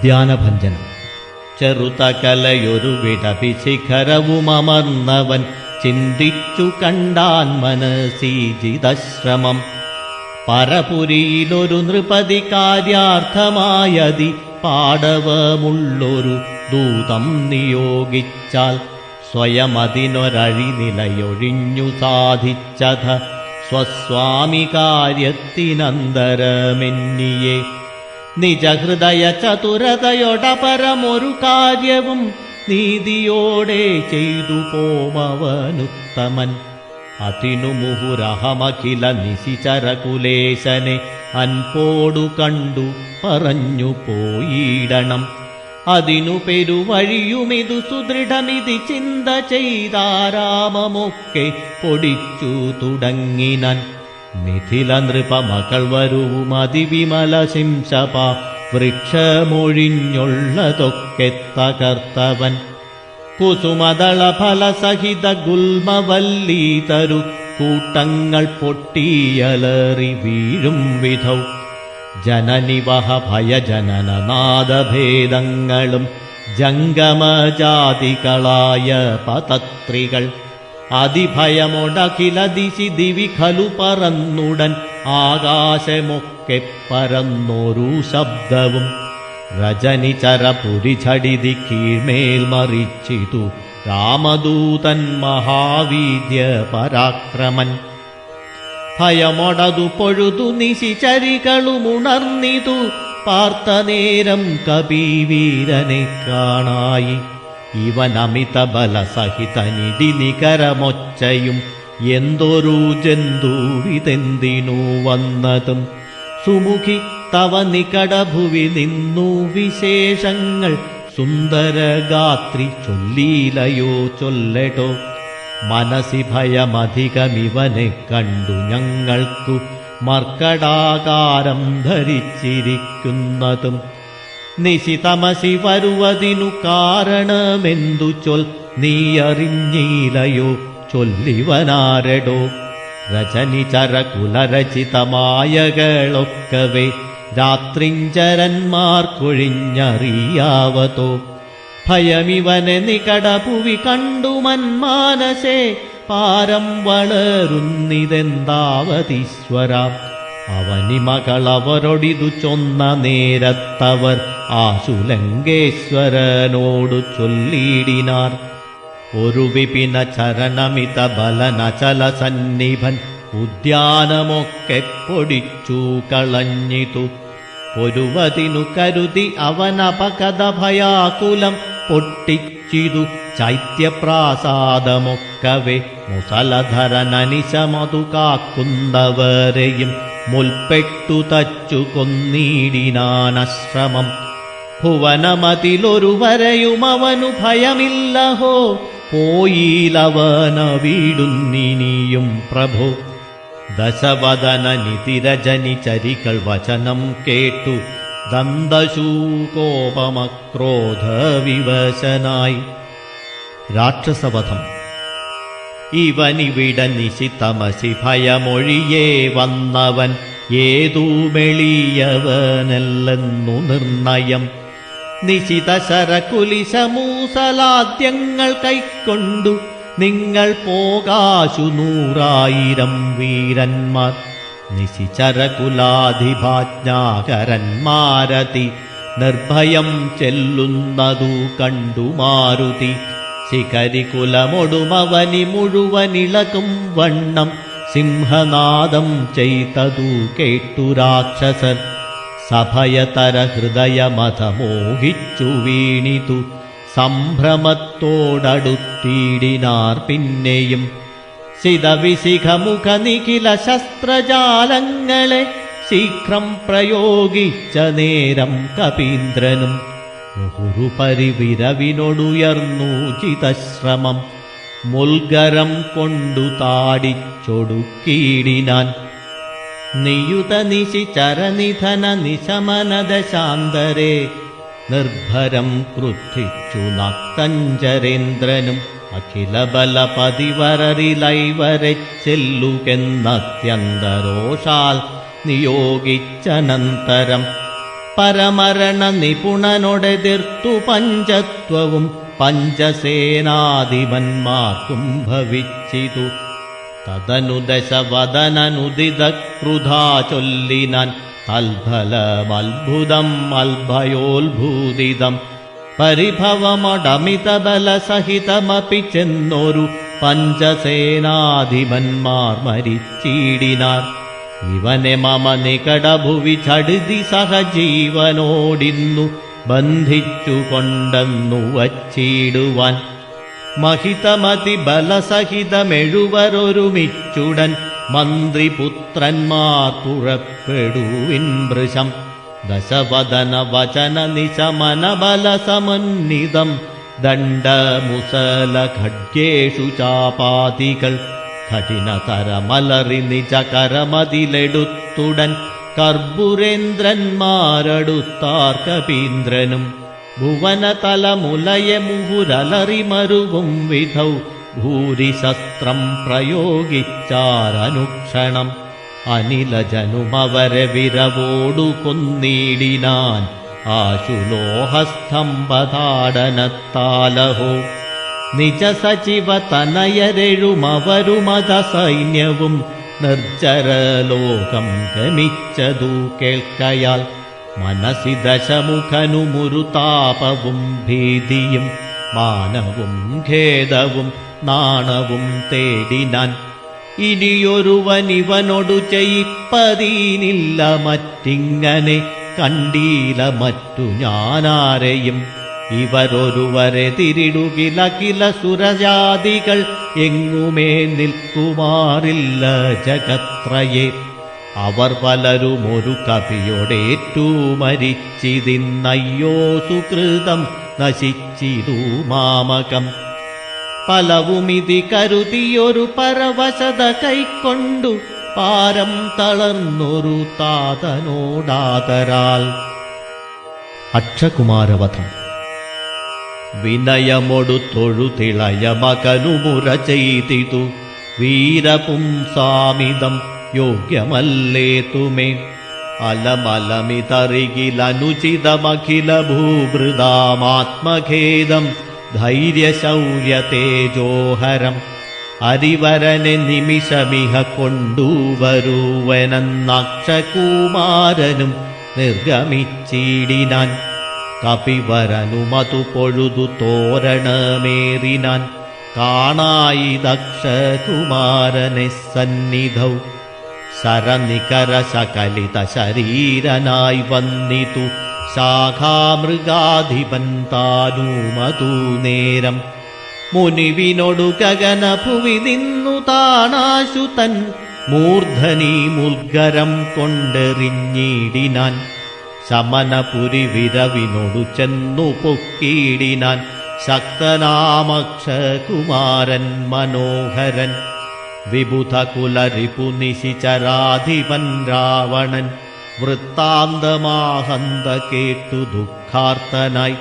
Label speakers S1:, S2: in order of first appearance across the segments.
S1: ധ്യാനഭഞ്ജനം. ചെറുതകലയൊരു വിടപി ശിഖരവുമമർന്നവൻ ചിന്തിച്ചു കണ്ടാൻ മനസീജിതശ്രമം. പരപുരിയിലൊരു നൃപതി കാര്യാർത്ഥമായതി പാടവമുള്ളൊരു ദൂതം നിയോഗിച്ചാൽ സ്വയമതിനൊരഴിനിലയൊഴിഞ്ഞു സാധിച്ചത സ്വസ്വാമി കാര്യത്തിനന്തരമെന്നിയെ. നിജഹൃദയ ചതുരതയൊടപരമൊരു കാര്യവും നീതിയോടെ ചെയ്തു പോമവനുത്തമൻ. അതിനു മുഹുരഹമഖില നിശിചരകുലേശനെ അൻപോടു കണ്ടു പറഞ്ഞു പോയിടണം. അതിനു പെരുവഴിയുമിതു സുദൃഢമിതി ചിന്ത ചെയ്താരാമമൊക്കെ പൊടിച്ചു തുടങ്ങിനാൻ. മിഥില നൃപമകൾ വരുവും അതിവിമല ശിംശപ വൃക്ഷമൊഴിഞ്ഞുള്ളതൊക്കെ തകർത്തവൻ. കുസുമദള ഫലസഹിത ഗുൽമവല്ലീതരു കൂട്ടങ്ങൾ പൊട്ടിയലറി വീഴും വിധൗ. ജനനിവഹ ഭയജനനനാദഭേദങ്ങളും ജംഗമജാതികളായ പതത്രികൾ അതിഭയമൊടഖില ദിശി ദിവി ഖലു പറന്നുടൻ ആകാശമൊക്കെ പരന്നൊരു ശബ്ദവും. രജനിചരപുരി ഛടിതി കീഴ്മേൽ മറിച്ചിതു രാമദൂതൻ മഹാവീര്യ പരാക്രമൻ. ഭയമൊടതു പൊഴുതു നിശിചരികളുമുണർന്നിതു പാർത്തനേരം കപിവീരനെ കാണായി. ഇവനമിത ബലസഹിതനിധി നികരമൊച്ചയും എന്തൊരു ജന്തുവിതെന്തിനു വന്നതും. സുമുഖി തവ നികടഭുവി നിന്നു വിശേഷങ്ങൾ സുന്ദരഗാത്രി ചൊല്ലീലയോ ചൊല്ലടോ. മനസി ഭയമധികമിവനെ കണ്ടു ഞങ്ങൾക്കു മർക്കടാകാരം ധരിച്ചിരിക്കുന്നതും. നിശിതമസി വരുവതിനു കാരണമെന്തു ചൊൽ നീ അറിഞ്ഞീലയോ ചൊല്ലിവനാരടോ. രജനിചരകുലരചിതമായകളൊക്കവേ രാത്രിഞ്ചരന്മാർക്കൊഴിഞ്ഞറിയാവതോ. ഭയമിവനെ നികടഭുവി കണ്ടു മന്മാനസേ പാരം വളരുന്നിതെന്താവതീശ്വര. അവനിമകളവരൊടിതു ചൊന്ന നേരത്തവർ ആശുലങ്കേശ്വരനോടു ചൊല്ലിയിടിനാർ. ഒരു വിപിന ചരണമിത ബലനചല സന്നിഭൻ ഉദ്യാനമൊക്കെ പൊടിച്ചു കളഞ്ഞിതു. പൊരുവതിനു കരുതി അവനപകത ഭയാകുലം പൊട്ടിച്ചിതു ചൈത്യപ്രാസാദമൊക്കവേ. മുസലധരനനിശമതു കാക്കുന്നവരെയും മുൽപ്പെട്ടു തച്ചു കൊന്നിടിനാനശ്രമം. ഭുവനമതിലൊരുവരെയുമവനു ഭയമില്ലഹോ പോയിലവന വീടുന്നിനിയും പ്രഭോ. ദശവദന നിതിരജനിചരികൾ വചനം കേട്ടു ദന്തശൂകോപമക്രോധവിവശനായി. രാക്ഷസവധം. ഇവനിവിട നിശിതമസി ഭയമൊഴിയേ വന്നവൻ ഏതൂമെളിയവനല്ലെന്നു നിർണയം. നിശിത ശരകുലിശമൂസലാദ്യങ്ങൾ കൈക്കൊണ്ടു നിങ്ങൾ പോകാശു 100,000 വീരന്മാർ. നിശിചരകുലാധിപാജ്ഞാകരന്മാരതി നിർഭയം ചെല്ലുന്നതു കണ്ടു മാരുതി. ശിഖരികുലമൊടുമവനി മുഴുവനിളകും വണ്ണം സിംഹനാദം ചെയ്തതു കേട്ടു രാക്ഷസർ. സഭയതര ഹൃദയമതമോഹിച്ചു വീണിതു സംഭ്രമത്തോടടുത്തിടിനാർ പിന്നെയും. ശിതവിശിഖമുഖ നിഖില ശസ്ത്രജാലങ്ങളെ ശീഘ്രം പ്രയോഗിച്ച നേരം കപീന്ദ്രനും മുഹുരുപരിവിരവിനൊടുയർന്നു ചിതശ്രമം. മുൽഗരം കൊണ്ടു താടിച്ചൊടുക്കിയിടിനാൻ. നിയുത നിശിചരനിധന നിശമനദശാന്തരെ നിർഭരം ക്രുദ്ധിച്ചു നക്തഞ്ചരേന്ദ്രനും. അഖില ബലപതിവരരിലൈവരെ ചെല്ലുകെന്നത്യന്തരോഷാൽ നിയോഗിച്ചനന്തരം പരമരണ നിപുണനോടെതിർത്തു പഞ്ചത്വവും പഞ്ചസേനാധിപന്മാർക്കും ഭവിച്ചിതു. തദനു ദശവദനനുദിത ക്രുധാ ചൊല്ലിനാൻ തൽഫലമത്ഭുതം അൽഭയോത്ഭൂതിതം. പരിഭവമടമിത ബലസഹിതമപി ചെന്നൊരു പഞ്ചസേനാധിപന്മാർ മരിച്ചിടിനാർ. ഇവനെ മമ നികടഭുവി ചടുതി സഹജീവനോടിന്നു ബന്ധിച്ചു കൊണ്ടെന്നു വച്ചിടുവാൻ. മഹിതമതി ബലസഹിതമെഴുവരൊരുമിച്ചുടൻ മന്ത്രിപുത്രന്മാർ പുറപ്പെടുവിൻ വൃശം. ദശവദന വചന നിശമന ബലസമന്വിതം ദണ്ഡമുസല ഖഡ്ഗേഷു ചാപാദികൾ. കഠിനതരമലറി നിജ കരമതിലെടുത്തുടൻ കർപ്പുരേന്ദ്രന്മാരടുത്താർ കപീന്ദ്രനും. ഭുവനതലമുലയെ മുഹുരലറിമരുവും വിധൗ ഭൂരിശസ്ത്രം പ്രയോഗിച്ചാരനുക്ഷണം. അനിലജനുമവരെ വിരവോടു കൊന്നിടിനാൻ ആശുലോഹസ്തംഭതാടനത്താലഹോ. നിജസചിവ തനയരെഴുമവരുമത സൈന്യവും നിർജ്ജരലോകം ഗമിച്ചതു കേൾക്കയാൽ. മനസി ദശമുഖനുമുരു താപവും ഭീതിയും മാനവും ഖേദവും നാണവും തേടിനാൻ. ഇനിയൊരുവനിവനോടു ചെയ്യിപ്പതീനില്ല മറ്റിങ്ങനെ കണ്ടീല മറ്റു ഞാനാരെയും. ഇവരൊരുവരെ തിരിടുകില കില സുരജാതികൾ എങ്ങുമേ നിൽക്കുമാറില്ല ജഗത്രയെ. അവർ പലരും ഒരു കവിയോടേറ്റു മരിച്ചിതിന്നയ്യോ സുകൃതം നശിച്ചിതു മാമകം. പലവുമിതി കരുതിയൊരു പരവശത കൈക്കൊണ്ടു പാരം തളർന്നൊരു താതനോടാതരാൽ. അക്ഷകുമാരവധം. വിനയമൊടു തൊഴുതിളയ മകനുമുര ചെയ്തിതു വീരപുംസാമിതം യോഗ്യമല്ലേതുമേ. അലമലമിതറികിലനുചിതമഖില ഭൂഭൃതാമാത്മഖേദം ധൈര്യശൗര്യതേജോഹരം. അരിവരനെ നിമിഷമിഹ കൊണ്ടുവരുവനെന്നക്ഷകുമാരനും നിർഗമിച്ചിടിനാൻ. കപിവരനുമതു പൊഴുതു തോരണമേറിനാൻ കാണായി ദക്ഷകുമാരനെ സന്നിധൗ. ശരനികര ശകലിത ശരീരനായി വന്നിതു ശാഖാമൃഗാധിപൻ താനുമതു നേരം. മുനിവിനൊടു ഗഗനഭുവി നിന്നു താണാശു തൻ മൂർധനി മുൽഗരം കൊണ്ടെറിഞ്ഞിടിനാൻ. ശമനപുരി വിരവിനോടു ചെന്നു പൊക്കിയിടിനാൻ ശക്തനാമക്ഷകുമാരൻ മനോഹരൻ. വിബുധകുലരിപു നിശിചരാധിപൻ രാവണൻ വൃത്താന്തമാഹന്ത കേട്ടു ദുഃഖാർത്തനായി.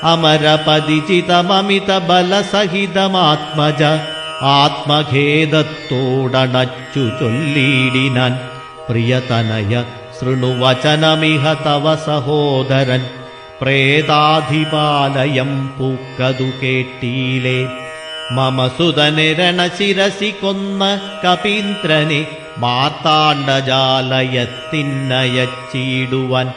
S1: അമരപരിചിതമമിത ബലസഹിതമാത്മജ ആത്മഖേദത്തോടണച്ചു ചൊല്ലിടിനാൻ. പ്രിയതനയ ശൃണുവചനമിഹ തവ സഹോദരൻ പ്രേതാധിപാലയം പൂക്കതു കേട്ടീലേ. മമ സുതനെ രണശിരസി കൊന്ന കപീന്ദ്രനെ മാർത്താണ്ഡജാലയത്തിന്നയച്ചിടുവൻ.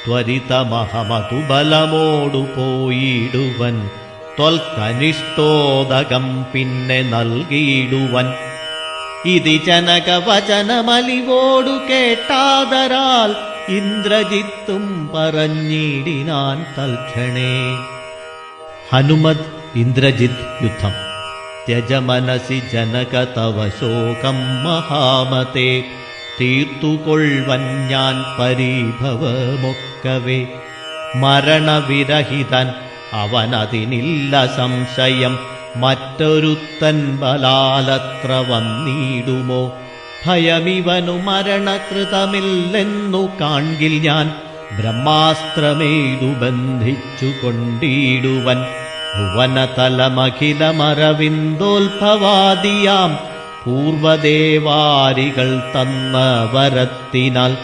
S1: ത്വരിതമഹമതു ബലമോടു പോയിടുവൻ. ത്വൽക്കനിഷ്ടോദകം പിന്നെ നൽകിയിടുവൻ. ഇതി ജനകവചനമലിവോടു കേട്ടാദരാൽ ഇന്ദ്രജിത്തും പറഞ്ഞിടിനാൻ തൽക്ഷണേ. ഹനുമത് ഇന്ദ്രജിത് യുദ്ധം. ത്യജമനസി ജനക തവ ശോകം മഹാമതേ. തീർത്തുകൊള്ളുവൻ ഞാൻ പരിഭവമൊക്കവേ. മരണവിരഹിതൻ അവനതിനില്ല സംശയം. മറ്റൊരുത്തൻ ബലാലത്ര വന്നിടുമോ. ഭയമിവനു മരണകൃതമില്ലെന്നു കാൺകിൽ ഞാൻ ബ്രഹ്മാസ്ത്രമെയ്തു ബന്ധിച്ചു കൊണ്ടിടുവൻ. ഭുവനതലമഖിലമരവിന്ദോത്ഭവാദിയാം പൂർവദേവാരികൾ തന്ന വരത്തിനാൽ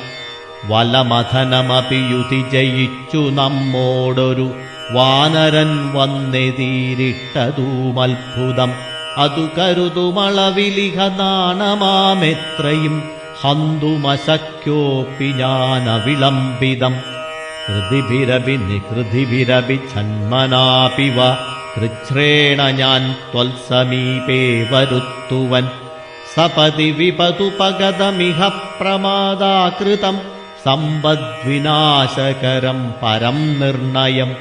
S1: വലമഥനമപിയുതി ജയിച്ചു നമ്മോടൊരു വാനരൻ വന്നെതിരിട്ടതുമത്ഭുതം. അതു കരുതുമളവിലിഹ നാണമാമെത്രയും ഹന്തുമശക്യോപ്പി ഞാനവിളംബിതം. ഹൃദിഭിരഭി നിഹൃദിഭിരഭി ഛന്മനാപിവ കൃച്ഛ്രേണ ഞാൻ ത്വൽസമീപേ വരുത്തുവൻ. സപതി വിപതുപഗതമിഹ പ്രമാദാകൃതം സമ്പദ്വിനാശകരം പരം നിർണയം.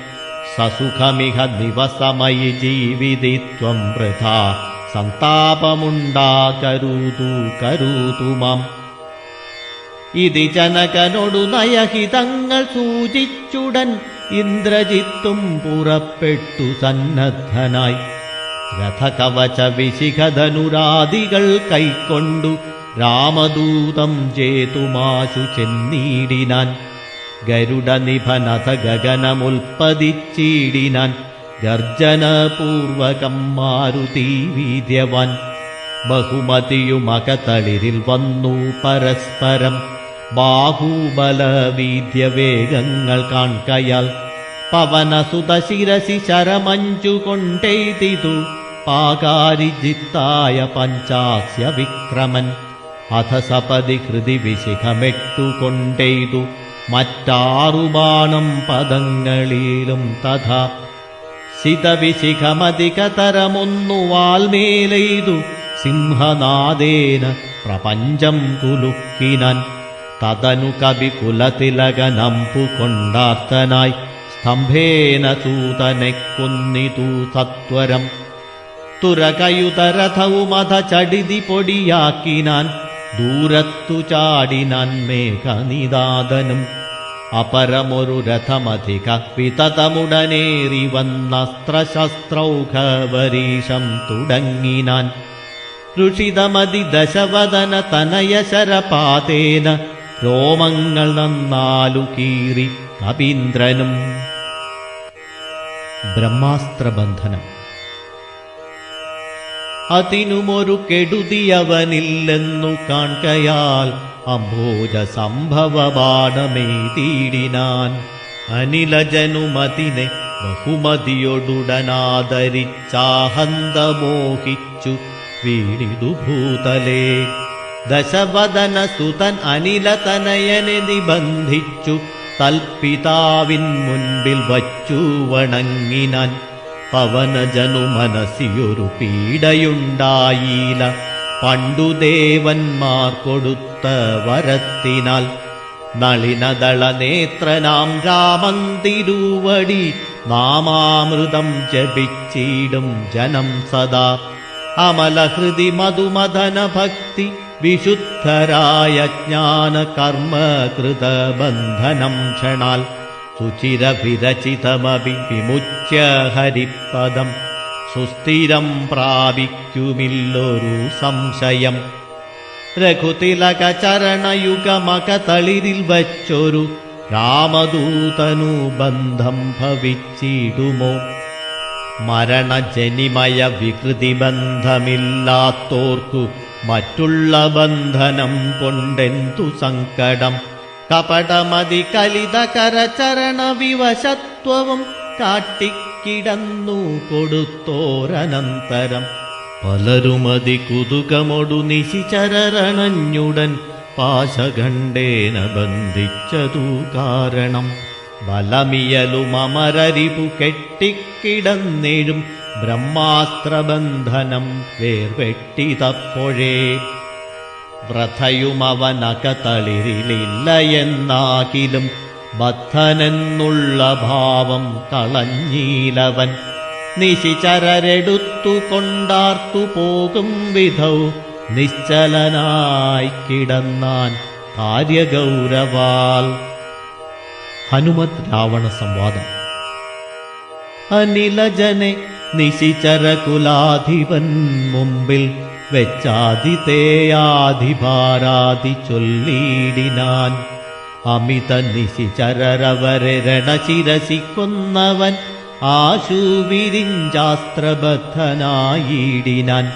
S1: സസുഖമിഹ ദിവസമയി ജീവിതിത്വം വൃഥാ സന്താപമുണ്ടാകരുതു മാം. ഇതി ജനകനൊടു നയഹിതങ്ങൾ സൂചിച്ചുടൻ ഇന്ദ്രജിത്തും പുറപ്പെട്ടു സന്നദ്ധനായി. രഥകവച വിശിഖധനുരാദികൾ കൈക്കൊണ്ടു രാമദൂതം ചേതുമാശു ചെന്നീടിനാൻ. ഗരുഡനിഭനഥ ഗഗനമുൽപ്പതിച്ചീടിനാൻ ഗർജനപൂർവകം മാരുതി വീര്യവാൻ. ബഹുമതിയുമകതളിരിൽ വന്നു പരസ്പരം ബാഹുബലവീര്യവേഗങ്ങൾ കാൺകയാൽ. പവനസുതശിരസി ശരമഞ്ചു കൊണ്ടെയ്തിതു പാകാരിജിത്തായ പഞ്ചാസ്യ വിക്രമൻ. അധ സപതി ഹൃദി വിശിഖമെട്ടു കൊണ്ടെയ്തു മറ്റാറു ബാണം പദങ്ങളിലും തഥാ. ശിതവിശിഖമധികതരമൊന്നു വാൽമേലെയ്തു സിംഹനാദേന പ്രപഞ്ചം കുലുക്കിനാൻ. തദനു കവികുലതിലകനമ്പു കൊണ്ടാർത്തനായി സ്തംഭേന സൂതനെ കൊന്നിതു സത്വരം. തുരകയുതരഥവുമധ ചടിതി പൊടിയാക്കിനാൻ ദൂരത്തു ചാടിനാൻ മേഘനിദാദനും. അപരമൊരു രഥമധിക വിതതമുടനേറി വന്നസ്ത്രശസ്ത്രൗഘവരീഷം തുടങ്ങിനാൻ. ഋഷിതമതി ദശവദന തനയശരപാതേന രോമങ്ങൾ നന്നാലു കീറി കപീന്ദ്രനും. ബ്രഹ്മാസ്ത്രബന്ധനം. അതിനുമൊരു കെടുതിയവനില്ലെന്നു കാൺകയാൽ അംഭോജ സംഭവ ബാണമേതീടിനാൻ. അനിലജനുമതിനെ ബഹുമതിയൊടുടനാദരിച്ചാഹന്തമോഹിച്ചു വീണിതു ഭൂതലേ. ദശവദന സുതൻ അനിലതനയനെ നിബന്ധിച്ചു തൽപിതാവിൻ മുൻപിൽ വച്ചു വണങ്ങിനാൻ. പവനജനു മനസ്സിയൊരു പീഡയുണ്ടായില്ല പണ്ടു ദേവന്മാർ കൊടുത്ത വരത്തിനാൽ. നളിനദളനേത്രനാം രാമൻ തിരുവടി നാമാമൃതം ജപിച്ചിടും ജനം സദാ. അമലഹൃതി മധുമദന ഭക്തി വിശുദ്ധരായ ജ്ഞാന കർമ്മകൃതബന്ധനം ക്ഷണാൽ. സുചിരവിരചിതമപി വിമുച്യ ഹരിപദം സുസ്ഥിരം പ്രാപിക്കുമില്ലൊരു സംശയം. രഘുതിലക ചരണയുഗമകതളിരിൽ വച്ചൊരു രാമദൂതനു ബന്ധം ഭവിച്ചിടുമോ? മരണജനിമയ വികൃതി ബന്ധമില്ലാത്തോർക്കു മറ്റുള്ള ബന്ധനം കൊണ്ടെന്തു സങ്കടം. കപടമതി കലിത കരചരണ വിവശത്വവും കാട്ടിക്കിടന്നു കൊടുത്തോരനന്തരം. പലരുമതി കുതുകമൊടു നിശിചരണഞ്ഞുടൻ പാശഖണ്ഡേന ബന്ധിച്ചതു കാരണം. ബലമിയലുമമരരിപു കെട്ടിക്കിടന്നേഴും ബ്രഹ്മാസ്ത്രബന്ധനം വേർവെട്ടിതപ്പോഴേ. വ്രഥയുമവനകതളിരിലില്ല എന്നാകിലും ബദ്ധനെന്നുള്ള ഭാവം കളഞ്ഞീലവൻ. നിശിചരരെടുത്തു കൊണ്ടാർത്തു പോകും വിധൗ നിശ്ചലനായി കിടന്നാൻ കാര്യഗൗരവാൽ. ഹനുമത് രാവണ സംവാദം. അനിലജനെ നിശിചരകുലാധിപൻ മുമ്പിൽ വെച്ചാതിഥേയാധിഭാരാതി ചൊല്ലിയിടിനാൻ. അമിത നിശിചരരവരെ രണശിരസി കൊന്നവൻ ആശുവിരിഞ്ചാസ്ത്രബദ്ധനായിടിനാൻ.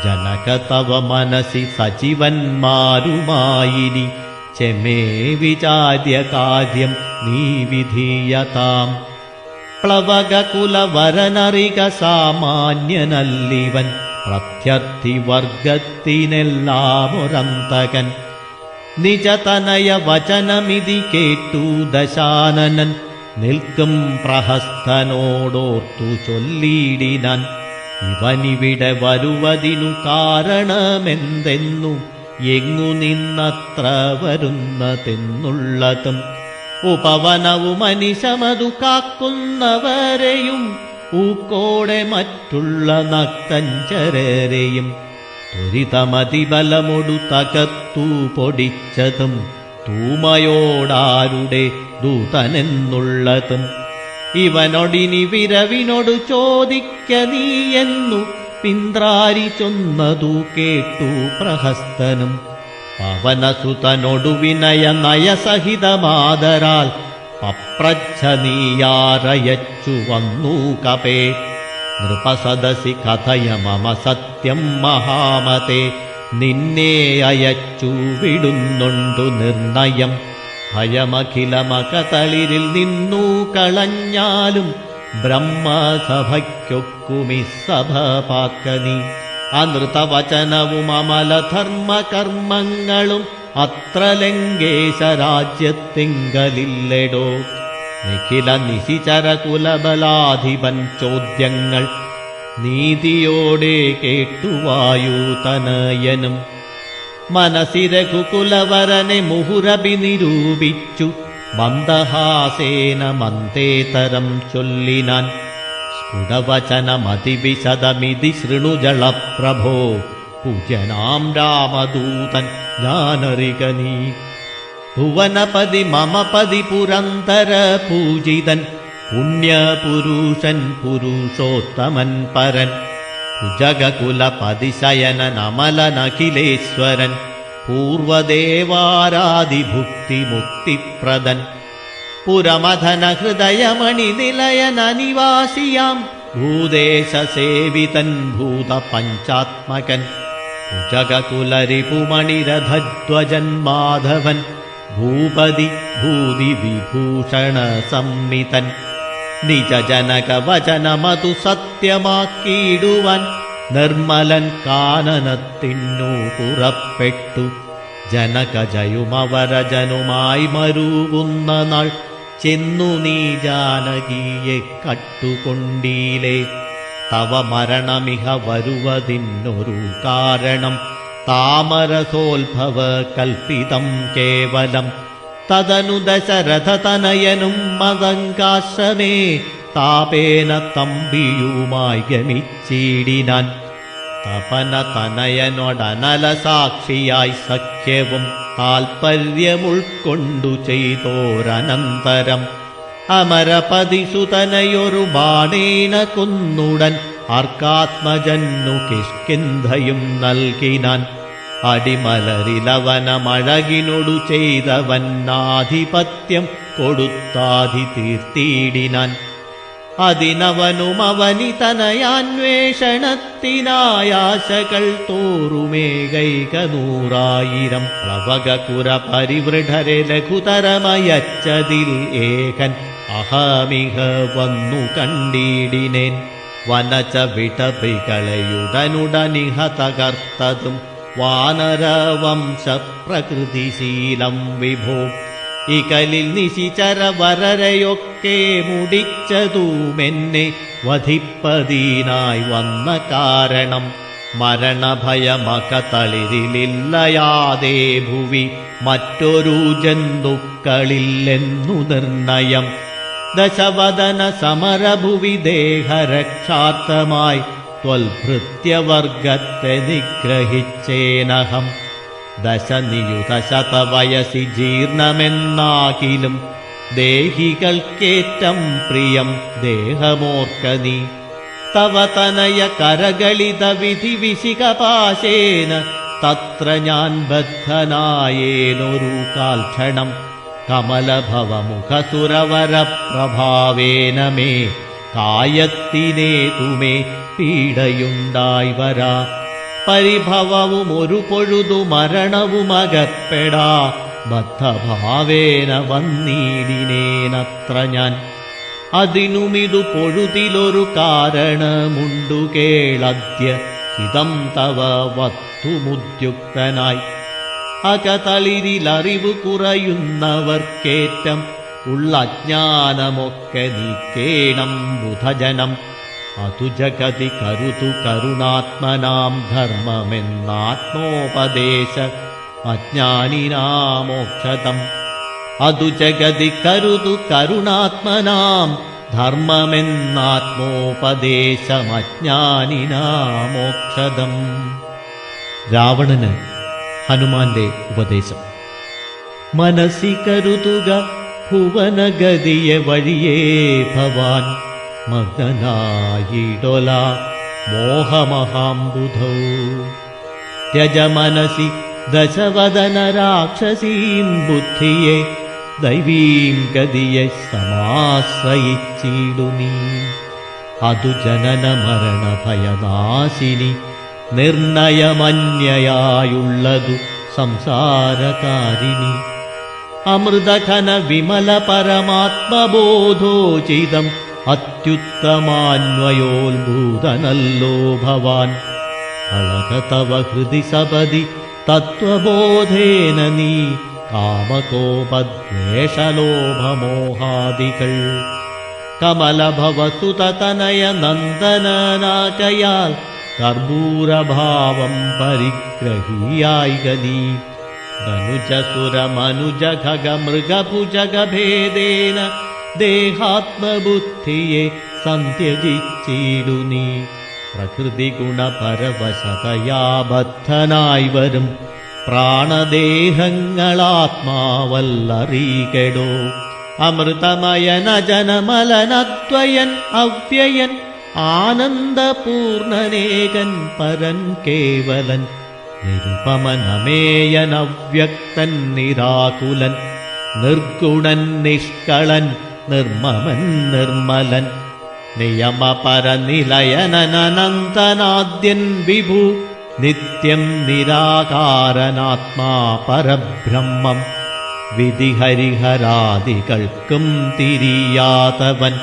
S1: ജനക തവ മനസി സജീവന്മാരുമായിനി ചെമേ വിചാര്യ കാര്യം നീ വിധീയതാം. പ്ലവകകുലവരനറിക സാമാന്യനല്ലിവൻ, പ്രത്യർത്ഥി വർഗത്തിനെല്ലാമൊരന്തകൻ. നിജതനയ വചനമിതി കേട്ടു ദശാനനൻ, നിൽക്കും പ്രഹസ്തനോടോർത്തു ചൊല്ലിയിടിനാൻ. ഇവനിവിടെ വരുവതിനു കാരണമെന്തെന്നു, എങ്ങു നിന്നത്ര വരുന്നതെന്നുള്ളതും. ഉപവനവും അനിശമതു കാക്കുന്നവരെയും, ഊക്കോടെ മറ്റുള്ള നക്തഞ്ചരരെയും ത്വരിതമതിബലമൊടു തകർത്തു പൊടിച്ചതും. തൂമയോടാരുടെ ദൂതനെന്നുള്ളതും. ഇവനൊടിനി വിരവിനോടു ചോദിക്ക നീയെന്നു, പിന്ദ്രാരി ചൊന്നതു കേട്ടു പ്രഹസ്തനും. പവനസുതനൊടു വിനയ നയസഹിതമാദരാൽ, പപ്രച്ഛ നീയാരയച്ചു വന്നു കപേ. നൃപസദസി കഥയ മമ സത്യം മഹാമതേ, നിന്നെ അയച്ചു വിടുന്നുണ്ടു നിർണയം. ഭയമഖിലമകതളിരിൽ നിന്നു കളഞ്ഞാലും, ബ്രഹ്മസഭയ്ക്കൊക്കുമിസഭ പാക്കനീ. അനൃതവചനവും അമലധർമ്മകർമ്മങ്ങളും അത്ര ലങ്കേശരാജ്യത്തിങ്കലില്ലെടോ. നിഖില നിശിചര കുലബലാധിപൻ ചോദ്യങ്ങൾ നീതിയോടെ കേട്ടുവായുതനയനും. മനസി രഘുകുലവരനെ മുഹുരഭി നിരൂപിച്ചു, മന്ദഹാസേന മന്ദേതരം ചൊല്ലിനാൻ. സ്ഫുടവചനമതിവിശദമിതി ശൃണുജളപ്രഭോ, പൂജനാം രാമദൂതൻ ഞാനറികനീ. ഭുവനപതി മമപതി പുരന്തര പൂജിതൻ, പുണ്യപുരുഷൻ പുരുഷോത്തമൻ പരൻ. കുജകുലപതിശയനൻ അമലനഖിലേശ്വരൻ, പൂർവദേവാരാദിഭുക്തി മുക്തിപ്രദൻ. പുരമഥന ഹൃദയമണി നിലയനനിവാസിയാം, ഭൂദേശസേവിതൻ ഭൂതപഞ്ചാത്മകൻ. കുജകുലരിപുമണിരഥധ്വജൻ മാധവൻ, ഭൂപതി ഭൂതിവിഭൂഷണ സംമിതൻ. നിജജനകവചനമതു സത്യമാക്കിയിടുവാൻ, നിർമ്മലൻ കാനനത്തിനു പുറപ്പെട്ടു. ജനകജയുമവരജനുമായി മരുവുന്ന നാൾ, ചെന്നു നീ ജാനകിയെ കട്ടുകൊണ്ടീലേ. തവ മരണമിഹ വരുവതിന്നൊരു കാരണം, താമരസോത്ഭവ കൽപ്പിതം കേവലം. തദനു ദശരഥതനയനും മതങ്കാശ്രമേ, താപേന തമ്പിയുമായി ഗമിച്ചിടിനാൻ. തപനതനയനൊടനല സാക്ഷിയായി സഖ്യവും താൽപര്യമുൾക്കൊണ്ടു ചെയ്തോരനന്തരം, അമരപതിസുതനയൊരു ബാണേന കൊന്നുടൻ ആർക്കാത്മജന്നു കിഷ്കിന്ധയും നൽകിനാൻ. അടിമലരിലവനമഴകിനൊടു ചെയ്തവന്നാധിപത്യം കൊടുത്താധി തീർത്തിയിടിനാൻ. അതിനവനും അവനിതനയാന്വേഷണത്തിനായാശകൾ തോറുമേകൈകനൂറായിരം. പ്ലവകകുര പരിവൃഢരെ ലഘുതരമയച്ചതിൽ ഏകൻ അഹമിഹ വന്നു കണ്ടിടിനേൻ. വനച്ച വിടപികളയുടനുടനിഹ തകർത്തതും, വാനരവംശപ്രകൃതിശീലം വിഭോ. ഇകലിൽ നിശിചരവരരെയൊക്കെ മുടിച്ചതുമെന്നെ വധിപ്പതിനായി വന്ന കാരണം. മരണഭയമകതളിരിലില്ലയാതെ ഭുവി മറ്റൊരു ജന്തുക്കളില്ലെന്നു നിർണയം. ദശവദന സമരഭുവി ദേഹരക്ഷാർത്ഥമായി ത്വൽഭൃത്യവർഗത്തെ നിഗ്രഹിച്ചേനഹം. ദശനിയുതശതവയസി ജീർണമെന്നാകിലും ദേഹികൾക്കേറ്റം പ്രിയം ദേഹമോർക്കനീ. തവ തനയ കരകളിത വിധി വിശികപാശേന തത്ര ഞാൻ ബദ്ധനായേനൊരു കാൽക്ഷണം. കമലഭവമുഖസുരവരപ്രഭാവേന മേ കായത്തിനേതുമേ പീഡയുണ്ടായി വരാ. പരിഭവവും ഒരു പൊഴുതു മരണവുമകപ്പെടാ ബദ്ധഭാവേന വന്നിടിനേനത്ര ഞാൻ. അതിനുമിതു പൊഴുതിലൊരു കാരണമുണ്ടു കേളദ്യ ഹിതം തവ വസ്തുമുദ്യുക്തനായി. അകതളിരിലറിവ് കുറയുന്നവർക്കേറ്റം ഉള്ള അജ്ഞാനമൊക്കെ നീക്കേണം ബുധജനം. അതു ജഗതി കരുതു കരുണാത്മനാം ധർമ്മമെന്നാത്മോപദേശ അജ്ഞാനിനാമോക്ഷതം. അതു ജഗതി കരുതു കരുണാത്മനാം ധർമ്മമെന്നാത്മോപദേശമജ്ഞാനിനാമോക്ഷതം. രാവണന് ഹനുമാന്റെ ഉപദേശം. മനസ്സി കരുതുക ഭുവനഗതിയെ വഴിയേ ഭവാൻ, മഗ്നനായിടൊല മോഹമഹാംബുധൗ. ത്യജമനസി ദശവദന രാക്ഷസീം ബുദ്ധിയെ, ദൈവീം ഗതിയെ സമാശ്രയിച്ചിടു നീ. അതു ജനന മരണ ഭയനാശിനി, നിർണയമന്യയായുള്ളതു സംസാരകാരിണി. അമൃതഘന വിമല പരമാത്മബോധോചിതം അത്യുത്തമാന്വയോത്ഭൂതനല്ലോ ഭവാൻ. അളക തവ ഹൃദി സപദി തത്വബോധേന നീ, കാമകോപദ്വേഷലോഭമോഹാദികൾ. കമലഭവസുതനയ നന്ദനനാകയാൽ കർപ്പൂരഭാവം പരിഗ്രഹീയായിക നീ. ധനുജസുരമനുജ ഖഗമൃഗഭുജഗഭേദേന ദേഹാത്മബുദ്ധിയെ സന്ത്യജിച്ചിടു നീ. പ്രകൃതി ഗുണപരവശതയാ ബദ്ധനായി വരും പ്രാണദേഹങ്ങളാത്മാവല്ലറികെടോ. അമൃതമയനജനമലനദ്വയൻ അവ്യയൻ ആനന്ദപൂർണനേകൻ പരൻ കേവലൻ. നിരുപമനമേയനവ്യക്തൻ നിരാകുലൻ, നിർഗുണൻ നിഷ്കളൻ നിർമ്മമൻ നിർമ്മലൻ. നിയമപരനിലയനനന്തനാദ്യൻ വിഭു, നിത്യം നിരാകാരനാത്മാ പരബ്രഹ്മം. വിധിഹരിഹരാദികൾക്കും തിരിയാതവൻ,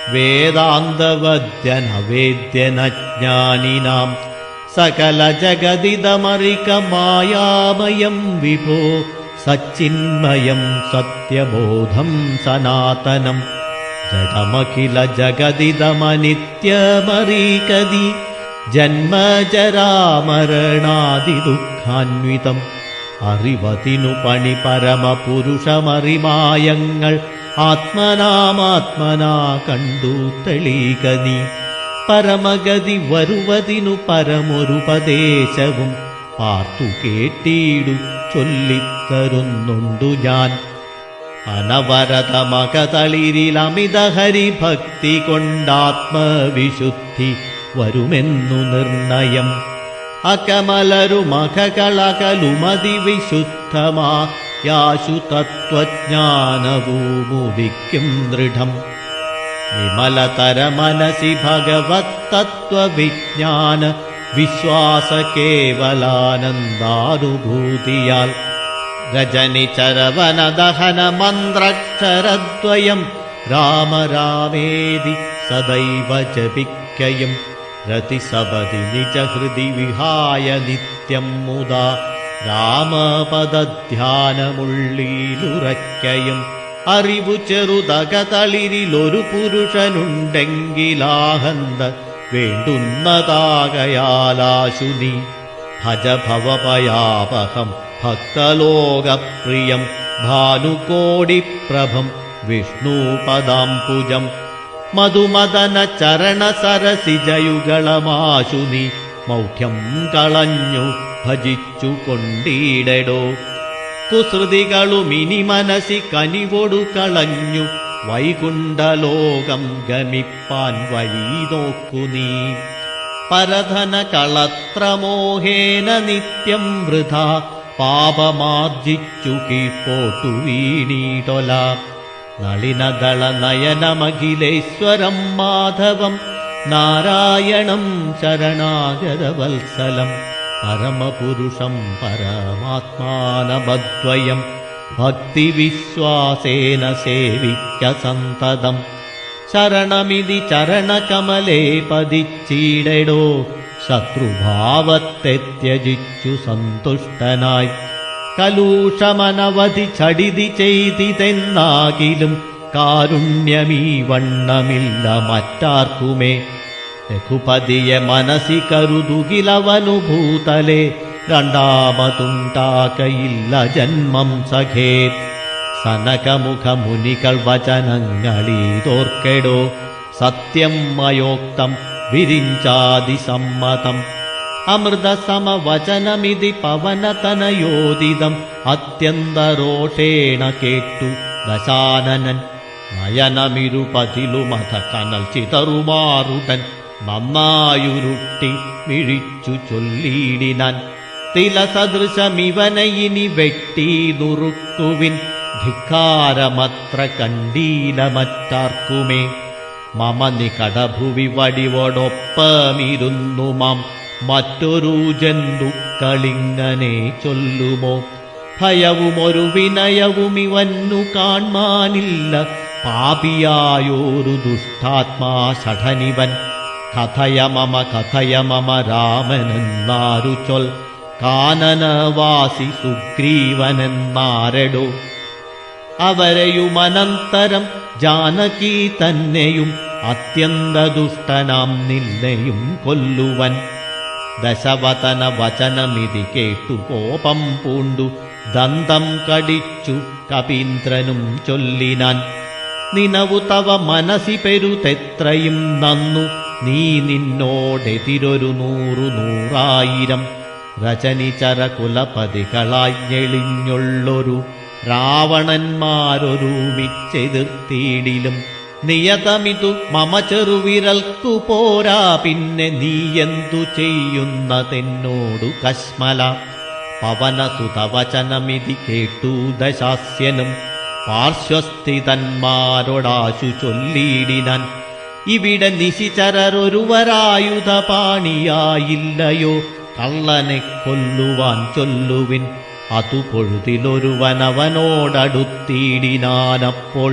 S1: വേദാന്തവദ്യനവേദ്യനജ്ഞാനിനാം. സകല ജഗദിതമറികമായാമയം വിഭോ, സച്ചിന്മയം സത്യബോധം സനാതനം. ജഡമഖില ജഗദിതമനിത്യമറികതി, ജന്മജരാമരണാദിദുഃഖാന്വിതം. അറിവതിനു പണി പരമപുരുഷമറിമായങ്ങൾ, ആത്മനാമാത്മനാ കണ്ടു തെളിക നീ. പരമഗതി വരുവതിനു പരമൊരുപദേശവും പാർത്തു കേട്ടിടു ചൊല്ലിത്തരുന്നുണ്ടു ഞാൻ. അനവരതമകതളിരിലമിത ഹരിഭക്തി കൊണ്ടാത്മവിശുദ്ധി വരുമെന്നു നിർണയം. അകമലരുമകകളകലുമതിവിശുദ്ധമായാശു തത്വജ്ഞാനവുമുദിക്കും ദൃഢം. വിമലതര മനസി ഭഗവത്തത്വവിജ്ഞാന വിശ്വാസ കേവലാനന്ദാനുഭൂതിയാൽ. രജനിചരവനദഹന മന്ത്രക്ഷരദ്വയം രാമ രാമേതി സദൈവ ജപിക്കയും. രതിസപതി നിജഹൃദി വിഹായ നിത്യം മുദാ രാമപദധ്യാനമുള്ളിലുറയ്ക്കയും. അറിവു ചെറുതകതളിരിലൊരു പുരുഷനുണ്ടെങ്കിലാഹന്ത വേണ്ടുന്നതാകയാലാശു നീ. ഭജ ഭവഭയാപഹം ഭക്തലോകപ്രിയം ഭാനുകോടിപ്രഭം വിഷ്ണുപദാംബുജം. മധുമദന ചരണസരസിജയുഗളമാശു നീ. മൗഢ്യം കളഞ്ഞു ഭജിച്ചു കൊണ്ടിടടോ. കുസൃതികളുമിനി മനസി കനിവൊടു കളഞ്ഞു വൈകുണ്ഠലോകം ഗമിപ്പാൻ വഴി നോക്കു നീ. പരധന കളത്രമോഹേന നിത്യം വൃഥാ പാപമാർജിച്ചു കീഴ്പോട്ടു വീണീടൊല. നളിനദള നയനമഖിലേശ്വരം മാധവം നാരായണം ശരണാഗതവത്സലം. പരമപുരുഷം പരമാത്മാനമദ്വയം ഭക്തിവിശ്വാസേന സേവിക്ക സന്തതം. ശരണമിതി ചരണകമലേ പതിച്ചീടെടോ, ശത്രുഭാവത്തെ ത്യജിച്ചു സന്തുഷ്ടനായി. കലൂഷമനവധി ചടിതി ചെയ്തിതെന്നാകിലും കാരുണ്യമീ വണ്ണമില്ല മറ്റാർക്കുമേ. രഘുപതിയെ മനസി കരുതുകിലവനു ഭൂതലേ, രണ്ടാമതുണ്ടാകയില്ല ജന്മം സഖേ. സനകമുഖ മുനികൾ വചനങ്ങളീതോർക്കെടോ, സത്യം മയോക്തം വിരിഞ്ചാതിസമ്മതം. അമൃതസമവചനമിതി പവനതനയോദിതം, അത്യന്തരോഷേണ കേട്ടു ദശാനനൻ. നയനമിരുപതിലുമത കനൽ ചിതറുമാറുടൻ, നന്നായുരുട്ടി മിഴിച്ചു ചൊല്ലിയിടിനാൻ. തിലസദൃശമിവനെ ഇനി വെട്ടി നുറുക്കുവിൻ, ധിക്കാരമത്ര കണ്ടീല മറ്റാർക്കുമേ. മമ നികടഭുവി വടിവോടൊപ്പമിരുന്നു മാം മറ്റൊരു ജന്തുക്കളിങ്ങനെ ചൊല്ലുമോ. ഭയവുമൊരു വിനയവുമിവന്നു കാൺമാനില്ല, പാപിയായൊരു ദുഷ്ടാത്മാ ഷഠനിവൻ. കഥയ മമ രാമനെന്നാരു ചൊൽ, കാനനവാസി സുഗ്രീവനെന്നാരടോ. അവരെയുമനന്തരം ജാനകി തന്നെയും അത്യന്ത ദുഷ്ടനാം നിന്നെയും കൊല്ലുവൻ. ദശവതന വചനമിതി കേട്ടു കോപം പൂണ്ടു ദന്തം കടിച്ചു കപീന്ദ്രനും ചൊല്ലിനാൻ. നിനവു തവ മനസി പെരുതെത്രയും നന്നു, നീ നിന്നോടെതിരൊരു 100,000 രചനിചര കുലപതികളായി ഞെളിഞ്ഞുള്ളൊരു രാവണന്മാരൊരുമിച്ചെതിർത്തിയിടിലും. നിയതമിതു മമ ചെറുവിരൽക്കു പോരാ, പിന്നെ നീ എന്തു ചെയ്യുന്നതെന്നോടു കശ്മല. പവനസുതവചനമിതി കേട്ടു ദശാസ്യനും പാർശ്വസ്ഥിതന്മാരോടാശു ചൊല്ലിയിടിനാൻ. ഇവിടെ നിശിചരൊരുവരായുധപാണിയായില്ലയോ, കള്ളനെ കൊല്ലുവാൻ ചൊല്ലുവിൻ. അതു പൊഴുതിലൊരുവനവനോടടുത്തിയിടിനാനപ്പോൾ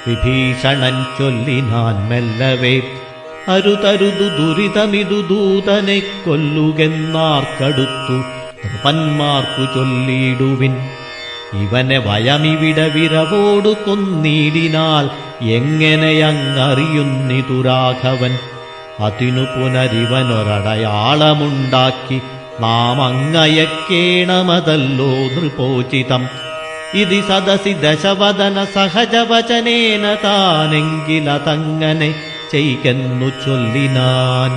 S1: വിഭീഷണൻ ചൊല്ലിനാൻ മെല്ലവേ. അരുതരുതു ദുരിതമിതു ദൂതനെ കൊല്ലുകെന്നാർക്കടുത്തു നൃപന്മാർക്കു ചൊല്ലിയിടുവിൻ. ഇവനെ വയമിവിടെ വിരവോടു കൊന്നിടിനാൽ എങ്ങനെയങ്ങറിയുന്നിതു രാഘവൻ. അതിനു പുനരിവനൊരടയാളമുണ്ടാക്കി നാം അങ്ങയക്കേണമതല്ലോ നൃപോചിതം. ഇതി സദസി ദശവദന സഹജവചനേന താനെങ്കിലതങ്ങനെ ചെയ്കെന്നു ചൊല്ലിനാൻ.